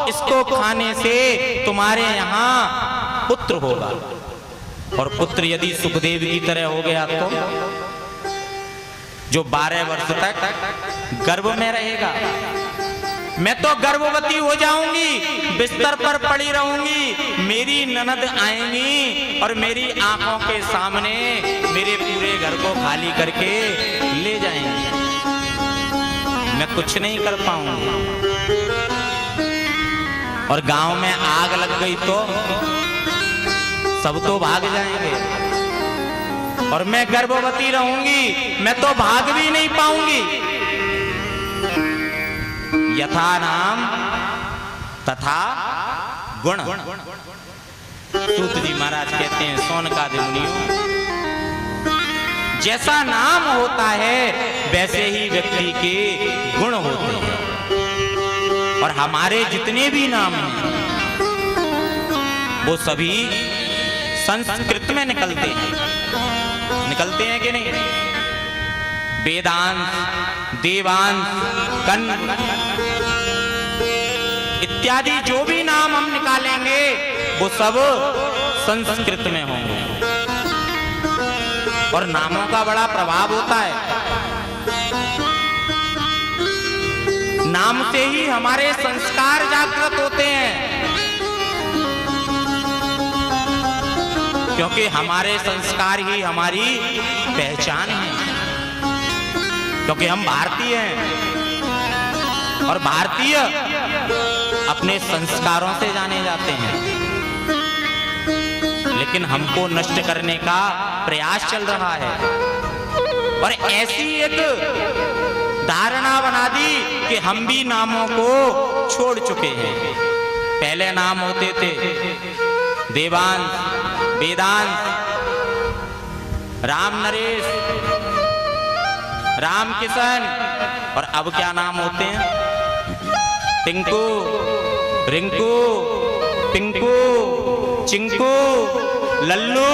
इसको खाने से तुम्हारे यहाँ पुत्र होगा। और पुत्र यदि सुखदेव की तरह हो गया तो जो 12 वर्ष तक गर्भ में रहेगा। मैं तो गर्भवती हो जाऊंगी, बिस्तर पर पड़ी रहूंगी, मेरी ननद आएंगी और मेरी आंखों के सामने मेरे पूरे घर को खाली करके ले जाएंगी। मैं कुछ नहीं कर पाऊंगी। और गांव में आग लग गई तो सब तो भाग जाएंगे और मैं गर्भवती रहूंगी, मैं तो भाग भी नहीं पाऊंगी। यथा नाम तथा गुण। सूत जी महाराज कहते हैं, सौनकादि मुनियों, जैसा नाम होता है वैसे ही व्यक्ति के गुण होते हैं। और हमारे जितने भी नाम हैं वो सभी संस्कृत में निकलते हैं कि नहीं? वेदांत, देवांत, कन्न इत्यादि जो भी नाम हम निकालेंगे वो सब संस्कृत में होंगे। और नामों का बड़ा प्रभाव होता है। नाम से ही हमारे संस्कार जागृत होते हैं, क्योंकि हमारे संस्कार ही हमारी पहचान है। क्योंकि हम भारतीय हैं और भारतीय अपने संस्कारों से जाने जाते हैं। लेकिन हमको नष्ट करने का प्रयास चल रहा है। और ऐसी एक धारणा बना दी कि हम भी नामों को छोड़ चुके हैं। पहले नाम होते थे देवांश, वेदांश, राम नरेश, राम किशन, और अब क्या नाम होते हैं? टिंकू, रिंकू, पिंकू, चिंकू, लल्लू,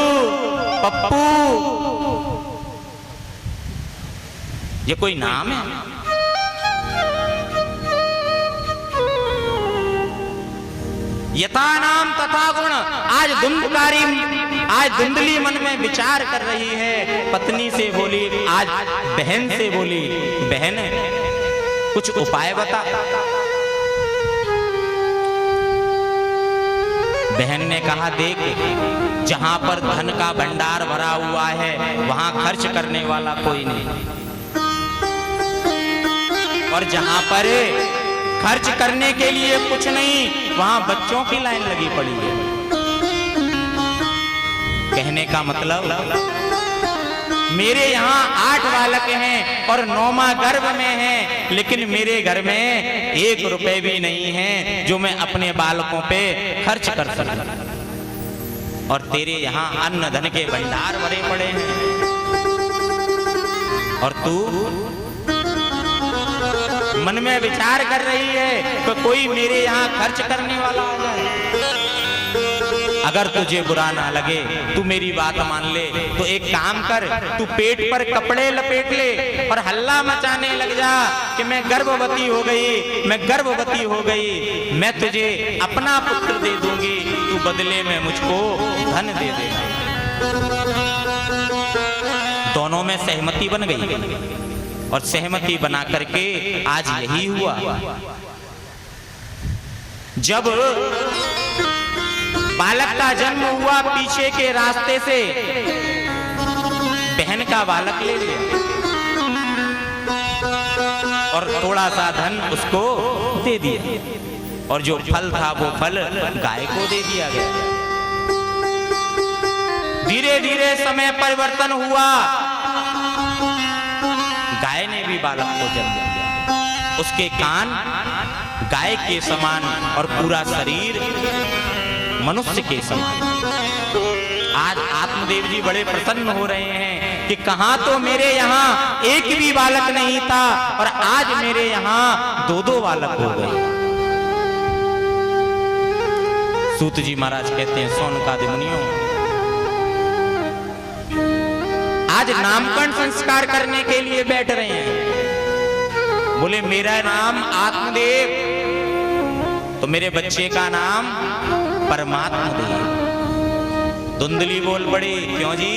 पप्पू। ये कोई नाम है? यथा नाम तथा गुण। आज धुंधली मन में विचार कर रही है। पत्नी से बोली, आज बहन से बोली, बहन कुछ उपाय बता। बहन ने कहा, देख, जहां पर धन का भंडार भरा हुआ है वहां खर्च करने वाला कोई नहीं, और जहां पर खर्च करने के लिए कुछ नहीं वहां बच्चों की लाइन लगी पड़ी है। कहने का मतलब, मेरे यहाँ 8 बालक हैं और 9वां गर्भ में हैं, लेकिन मेरे घर में 1 रुपए भी नहीं है जो मैं अपने बालकों पे खर्च कर सकूं। और तेरे यहाँ अन्न धन के भंडार भरे पड़े हैं, और तू मन में विचार कर रही है कि कोई मेरे यहाँ खर्च करने वाला आ जाए। अगर तुझे बुरा ना लगे, तू मेरी बात मान ले, तो एक काम कर, तू पेट पर कपड़े लपेट ले और हल्ला मचाने लग जा कि मैं गर्भवती हो गई, मैं गर्भवती हो गई, मैं तुझे अपना पुत्र दे दूंगी, तू बदले में मुझको धन दे दे। दोनों में सहमति बन गई, और सहमति बना करके आज यही हुआ। जब बालक का जन्म हुआ, पीछे के रास्ते से बहन का बालक ले लिया और थोड़ा सा धन उसको दे दिया, और जो फल था वो फल गाय को दे दिया गया। धीरे धीरे समय परिवर्तन हुआ, गाय ने भी बालक को जन्म दिया। उसके कान गाय के समान और पूरा शरीर मनुष्य के समान। आज आत्मदेव जी बड़े प्रसन्न हो रहे हैं कि कहां तो मेरे यहाँ एक भी बालक नहीं था और आज मेरे यहाँ 2-2 बालक हो गए। सूत जी महाराज कहते हैं, सौनकादि मुनियों, आज नामकरण संस्कार करने के लिए बैठ रहे हैं। बोले, मेरा नाम आत्मदेव, तो मेरे बच्चे का नाम परमात्मा दे। धुंधली बोल पड़ी, क्यों जी?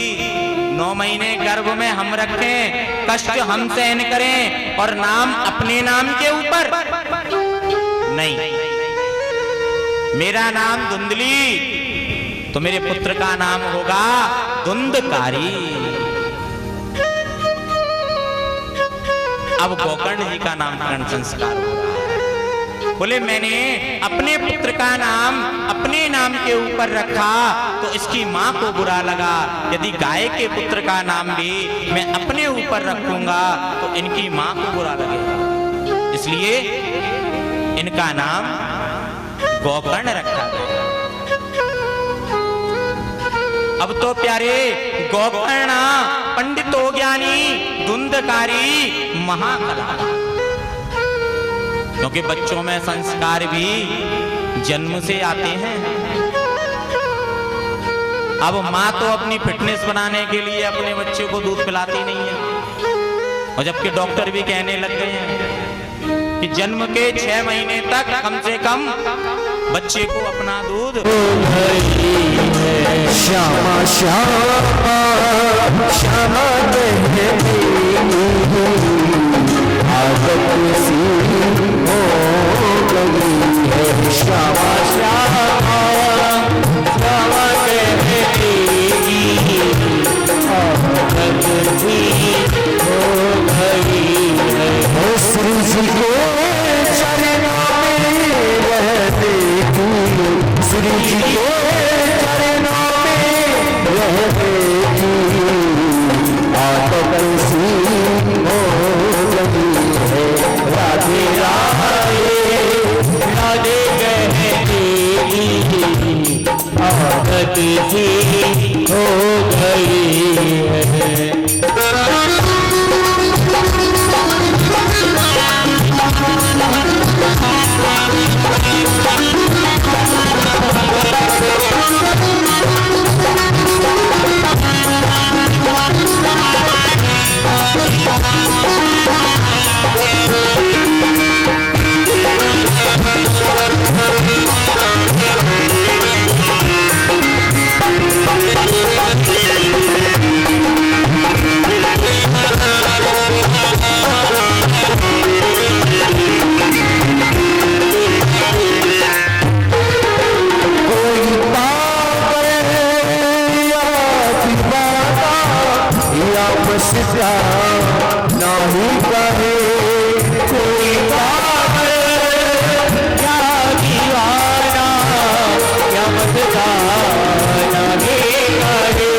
9 महीने गर्भ में हम रखें, कष्ट हम सहन करें और नाम अपने नाम के ऊपर? नहीं, मेरा नाम धुंधली, तो मेरे पुत्र का नाम होगा धुंधकारी। अब गोकर्ण जी का नामकरण संस्कार होगा। बोले मैंने अपने पुत्र का नाम अपने नाम के ऊपर रखा तो इसकी मां को बुरा लगा, यदि गाय के पुत्र का नाम भी मैं अपने ऊपर रखूंगा तो इनकी मां को बुरा लगेगा, इसलिए इनका नाम गोकर्ण रखा गया। अब तो प्यारे गोकर्ण पंडितो ज्ञानी धुंधकारी महाकला, क्योंकि बच्चों में संस्कार भी जन्म से आते हैं। अब माँ तो अपनी फिटनेस बनाने के लिए अपने बच्चे को दूध पिलाती नहीं है, और जबकि डॉक्टर भी कहने लग गए हैं कि जन्म के 6 महीने तक कम से कम बच्चे को अपना दूध श्यामा श्यामा श्यामा आदत सी हो गई है। श्यामा श्यामा श्यामा आदत सी हो गई है। श्री जी के चरणों में रहते श्री जी के चरणों में रहते आदत सी हो गई है। राधे राधे कहते आदत सी हो गई है। नहीं कहे कोई पागल क्या दीवाना क्या मस्ताना नहीं कहे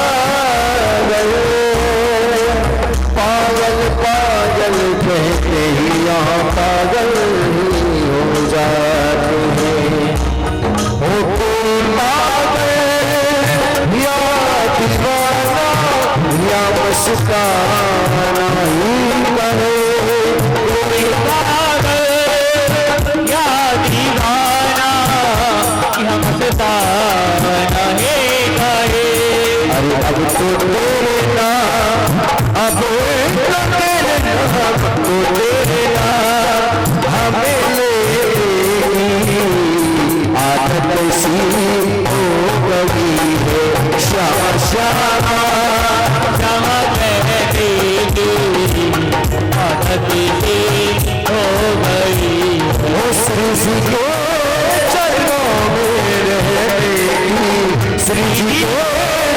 पागल पागल पागल कहते ही यहाँ पागल हो जाते हैं। हो कोई पागल या दीवाना या मस्ताना ही कहे। कोई पागल या दीवाना या मस्ताना ही कहे। अरे अब तो तेरे नाम अब तो तेरे नाम को तेरे नाम हमें ले आदत सी हो गई है। श्यामा श्यामा श्यामा कहते आदत सी हो गई है। श्री जी के चरणों में रहते श्री जी के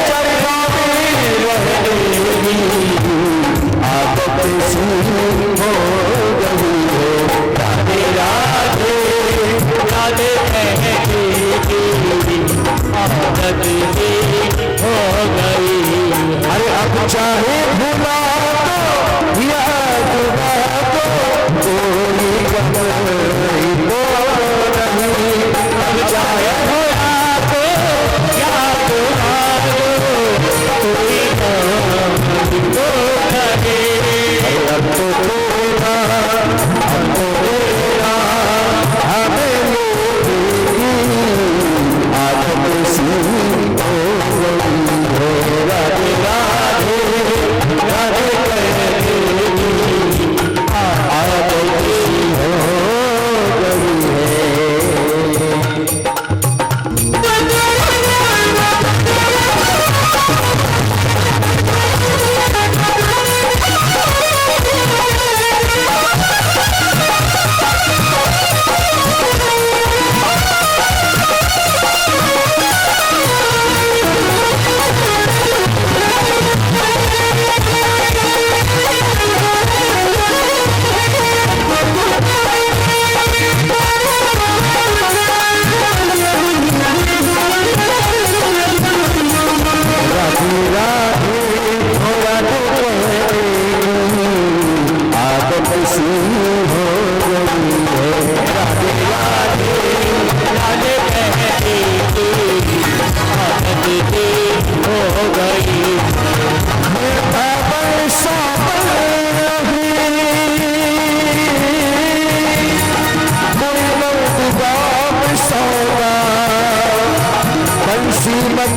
चरणों में रहते आदत सी हो गई है। राधे राधे राधे कहते आदत सी हो गई। अरे अब चाहे भुला दो याद ना दो कोई गम तो नहीं। अब चाहे भुला दो याद ना दो कोई गम तो नहीं। अब तो तेरा अब तो तेरा हमें आदत सी हो गई है। राधे राधे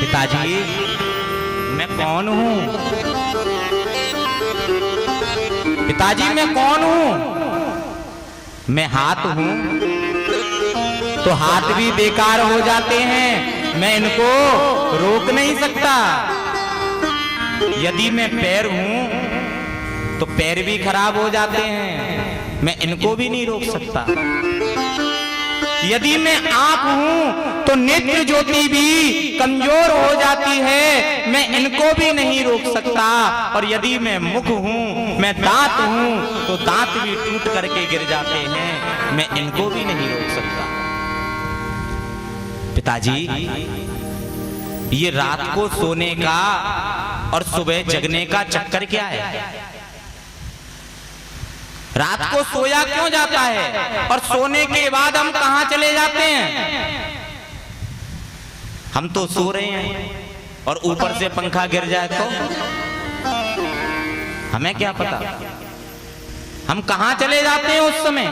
पिताजी मैं कौन हूं? पिताजी मैं कौन हूं? मैं हाथ हूं तो हाथ भी बेकार हो जाते हैं, मैं इनको रोक नहीं सकता। यदि मैं पैर हूं तो पैर भी खराब हो जाते हैं, मैं इनको भी नहीं रोक सकता। यदि मैं आंख हूं तो नेत्र ज्योति भी कमजोर हो जाती है, मैं इनको भी नहीं रोक सकता। और यदि मैं मुख हूं, मैं दांत हूं तो दांत भी टूट करके गिर जाते हैं, मैं इनको भी नहीं रोक सकता। पिताजी ये रात को सोने का और सुबह जगने का चक्कर क्या है? रात को सोया क्यों जाता है और सोने के बाद हम कहां चले जाते हैं? हम तो सो रहे हैं और ऊपर से पंखा गिर जाए तो हमें क्या पता हम कहां चले जाते हैं उस समय।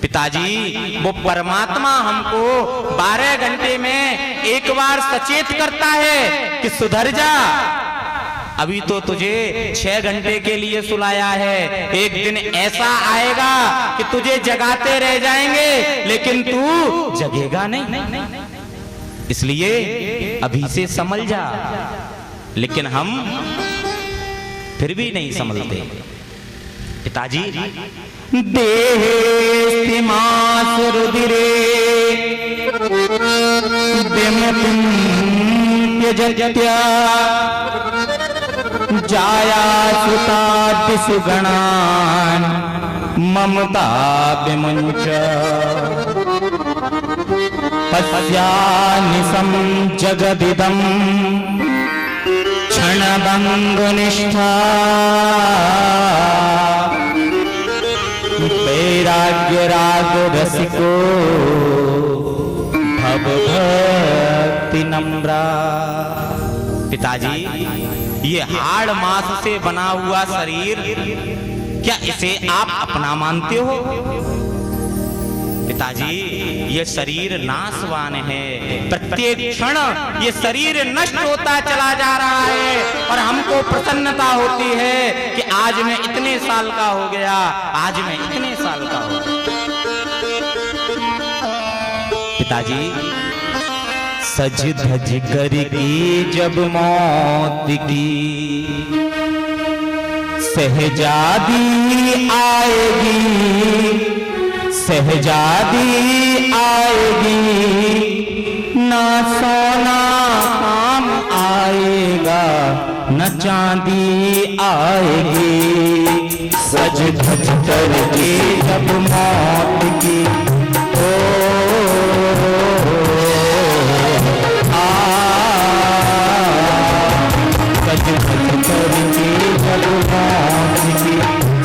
पिताजी वो परमात्मा हमको 12 घंटे में एक बार सचेत करता है कि सुधर जा, अभी तो तुझे 6 घंटे के लिए सुलाया है, एक दिन ऐसा आएगा कि तुझे जगाते रह जाएंगे लेकिन तू जगेगा नहीं, इसलिए अभी से संभल जा। लेकिन हम फिर भी नहीं संभलते। पिताजी देहे रुदिरे त्यजत्या जाया सुता सुगणान ममता विमुंच पश्यानिसं जगदिदं क्षणभंगनिष्ठा वैराग्य राग रसिको भक्ति नम्रा। पिताजी ये हाड़ मांस से बना हुआ शरीर, क्या इसे आप अपना मानते हो? पिताजी ये शरीर नाशवान है, प्रत्येक क्षण ये शरीर नष्ट होता चला जा रहा है और हमको प्रसन्नता होती है कि आज मैं इतने साल का हो गया, आज मैं इतने साल का हो गया। पिताजी सज धज करके जब मौत की सहजादी आएगी, सहजादी आएगी, ना सोना काम आएगा न चांदी आएगी। सज धज करके जब मौत की सज धज करके जब मौत की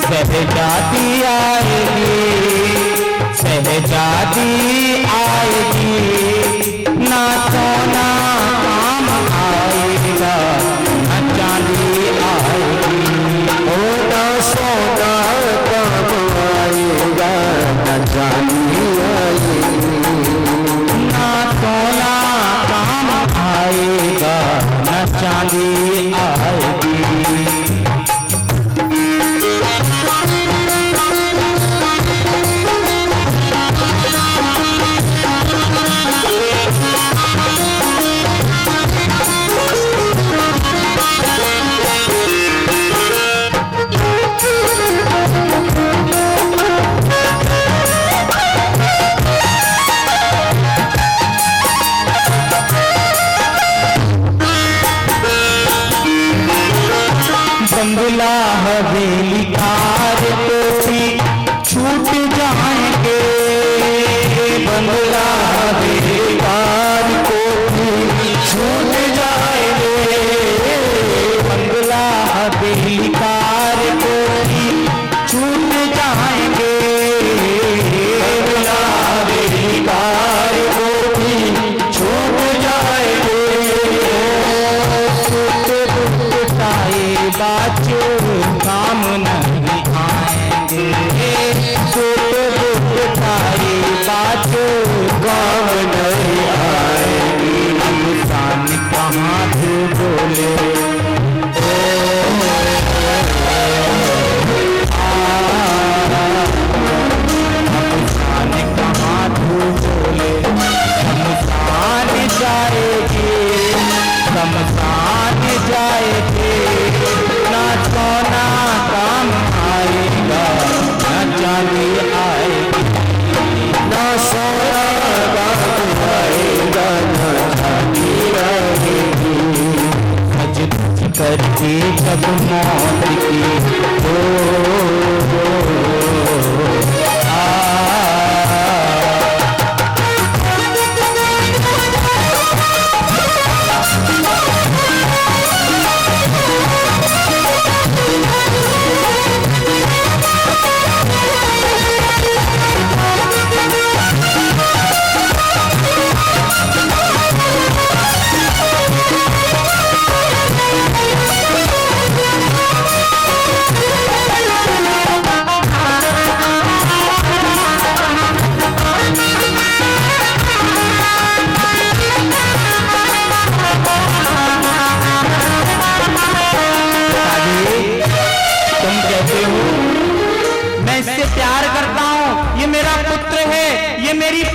सहजादी आएगी, सहजादी आएगी, ना सोना काम आएगा न चांदी आएगी। ओ ना सोना काम आएगा न चांदी आएगी, ना सोना काम आएगा न चांदी आएगी। बंगला हवेली थार टोपी छूट जाएंगे, बंगला हवेली थार टोपी छूट जाएंगे, बंगला हवेली थार टोपी छूट जाएंगे, बंगला हवेली थार टोपी छूट जाएंगे। बाचो काम नहीं आएंगे, बाचो काम नहीं आएगी, नमसान बोले कहाँ तू बोले शमशान जाएगी शमशान जाएगी ना सोना काम आएगा ना चांदी आएगी ना सोना काम आएगा ना चांदी आएगी सज करके जब मौत की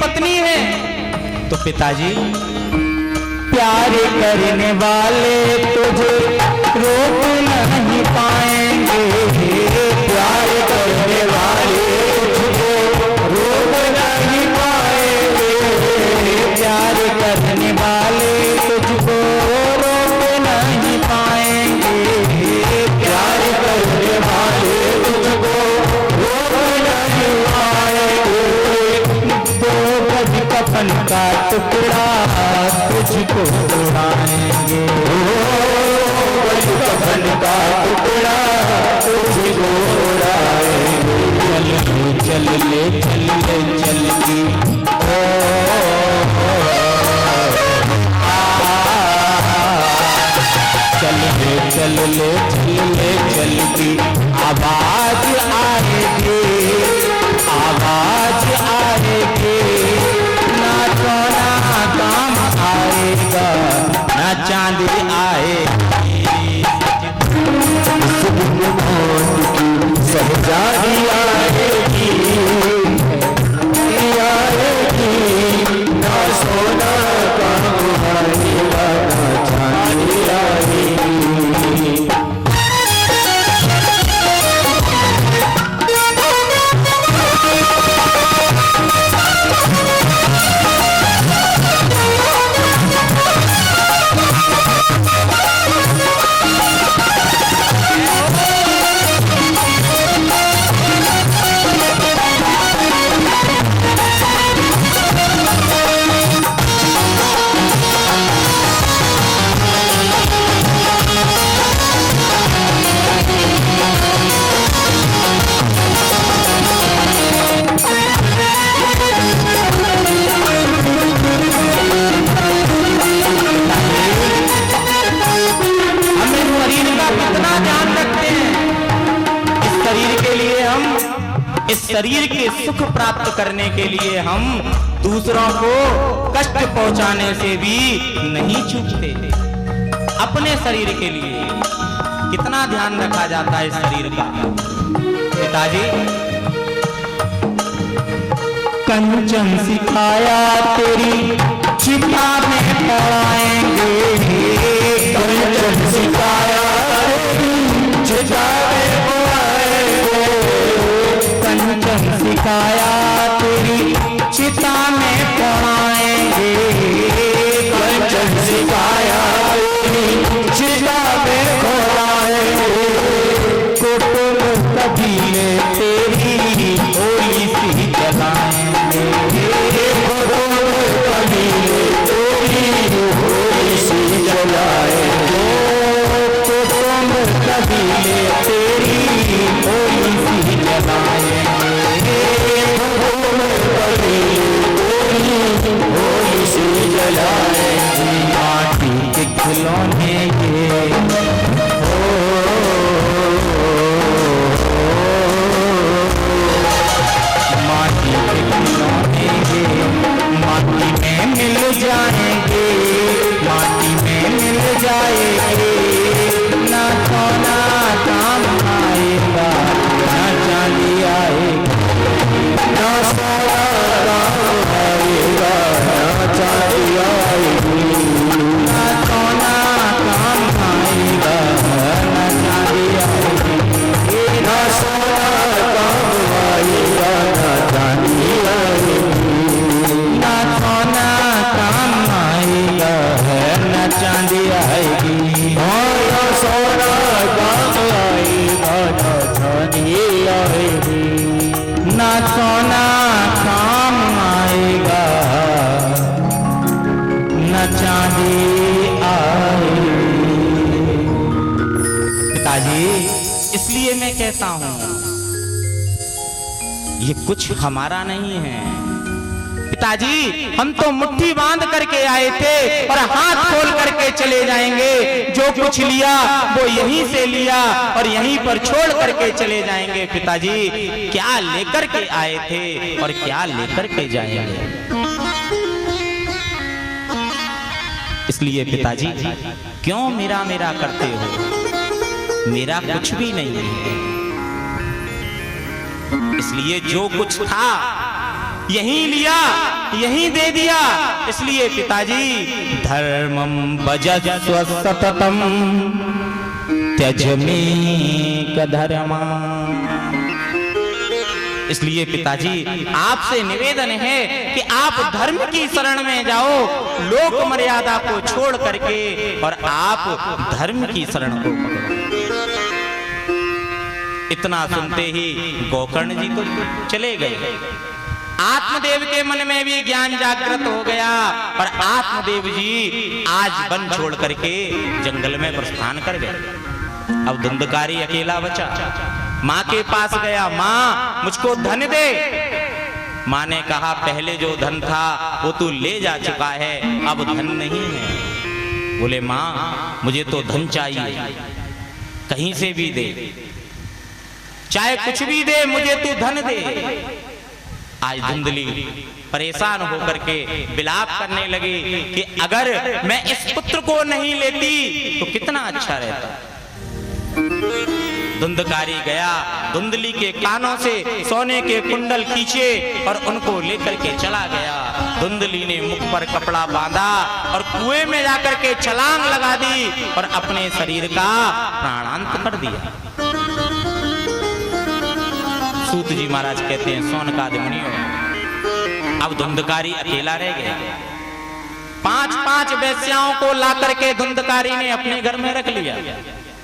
पत्नी है। तो पिताजी प्यार करने वाले तुझे रोक नहीं पाएंगे प्यार करने वाले तुझको रोक नहीं पाएंगे प्यार करने वाले तुझको रोक नहीं पाएंगे प्यार करने वाले तुझको रोक नहीं पाएंगे कफन का टुकड़ा तुझको उड़ाएंगे कफन का टुकड़ा तुझको उड़ाएंगे चल ले चल ले चल की चल ले चल ले चल ले चल की आवाज आएगी आवाज आएगी ना सोना काम आएगा ना चांदी आएगी सहजादी आएगी आएगी ना सोना काम आएगा ना चांदी आएगी इस शरीर के सुख प्राप्त करने के लिए हम दूसरों को कष्ट पहुंचाने से भी नहीं चूकते। अपने शरीर के लिए कितना ध्यान रखा जाता है इस शरीर का। पिताजी कंचन सिखाया तेरी चिता में पड़ाएंगे कंचन सिखाया चिता में पड़ाएंगे कंचन सिखाया तेरी चिता में पड़ाएंगे कंचन सिखाया तेरी चिता में पड़ाएंगे कुटुंब कबीले तेरी होली सी जलाएंगे कुटुंब कबीले तेरी होली सी जलाएंगे कुटुंब कबीले तेरी होली सी जलाएंगे होली सी जलाएंगे माटी के खिलौने ये माटी के खिलौने ये माटी में मिल जाएंगे माटी में मिल जाएंगे पिताजी, इसलिए मैं कहता हूं ये कुछ हमारा नहीं है। पिताजी, हम तो मुट्ठी बांध करके आए थे और हाथ खोल करके चले जाएंगे। जो कुछ लिया वो यहीं से लिया और यहीं पर छोड़ करके चले जाएंगे। पिताजी, क्या लेकर के आए थे और क्या लेकर के जाएंगे। इसलिए पिताजी, क्यों मेरा मेरा करते हो? मेरा कुछ भी नहीं है। इसलिए जो कुछ था यहीं लिया, यहीं दे दिया। इसलिए पिताजी, धर्मम भजस्व सततम त्यज मे कधर्मा। इसलिए पिताजी, आपसे निवेदन है कि आप धर्म की शरण में जाओ, लोक मर्यादा को छोड़ करके, और आप धर्म की शरण को पकड़ो। इतना सुनते ही गोकर्ण जी तो चले गए। आत्मदेव के मन में भी ज्ञान जागृत हो गया और आत्मदेव जी आज वन छोड़ करके जंगल में प्रस्थान कर गए। अब धुंधकारी अकेला बचा। माँ के पास गया, माँ मुझको धन दे। माँ ने कहा, पहले जो धन था वो तू ले जा चुका है, अब धन नहीं है। बोले, माँ मुझे तो धन चाहिए, कहीं से भी दे, चाहे कुछ भी दे, मुझे तू धन दे। आज धुंधली परेशान होकर के विलाप करने लगी कि अगर मैं इस पुत्र को नहीं लेती तो कितना अच्छा रहता। धुंधकारी गया, धुंधली के कानों से सोने के कुंडल खींचे और उनको लेकर के चला गया। धुंधली ने मुख पर कपड़ा बांधा और कुएं में जाकर के छलांग लगा दी और अपने शरीर का प्राणांत कर दिया। सूत जी महाराज कहते हैं, सोनकादि मुनियों, अब धुंधकारी अकेला रह गया। 5-5 वेश्याओं को ला करके धुंधकारी ने अपने घर में रख लिया।